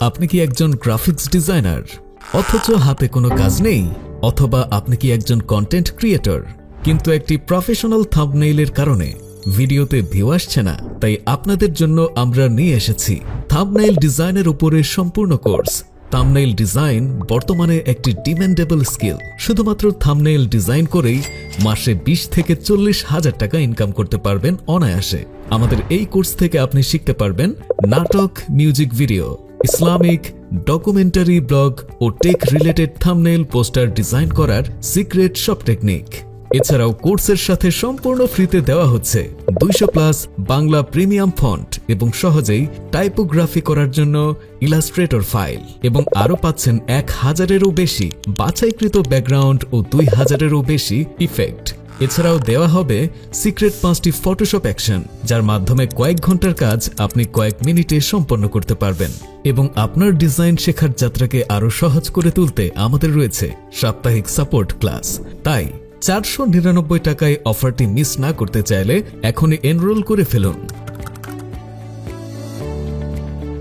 আপনি কি একজন গ্রাফিক্স ডিজাইনার অথচ হাতে কোনো কাজ নেই, অথবা আপনি কি একজন কন্টেন্ট ক্রিয়েটর কিন্তু একটি প্রফেশনাল থাম্বনেইলের কারণে ভিডিওতে ভিউ আসছে না? তাই আপনাদের জন্য আমরা নিয়ে এসেছি থাম্বনেইল ডিজাইনের উপরে সম্পূর্ণ কোর্স। থাম্বনেইল ডিজাইন বর্তমানে একটি ডিমান্ডেবল স্কিল। শুধুমাত্র থাম্বনেইল ডিজাইন করেই মাসে 20 থেকে 40 হাজার টাকা ইনকাম করতে পারবেন অনায়াসে। আমাদের এই কোর্স থেকে আপনি শিখতে পারবেন নাটক, music video, Islamic, documentary, blog ও tech related thumbnail poster design করার সিক্রেট সব টেকনিক। এছাড়াও কোর্সের সাথে সম্পূর্ণ ফ্রিতে দেওয়া হচ্ছে 200+ বাংলা প্রিমিয়াম ফন্ট এবং সহজেই টাইপোগ্রাফি করার জন্য ইলাস্ট্রেটর ফাইল, এবং আরও পাচ্ছেন 1000-এরও বেশি বাছাইকৃত ব্যাকগ্রাউন্ড ও 2000-এরও বেশি ইফেক্ট। এছাড়াও দেওয়া হবে সিক্রেট 5টি ফটোশপ অ্যাকশন, যার মাধ্যমে কয়েক ঘন্টার কাজ আপনি কয়েক মিনিটে সম্পন্ন করতে পারবেন। এবং আপনার ডিজাইন শেখার যাত্রাকে আরও সহজ করে তুলতে আমাদের রয়েছে সাপ্তাহিক সাপোর্ট ক্লাস। তাই 499 টাকায় অফারটি মিস না করতে চাইলে এখনই এনরোল করে ফেলুন।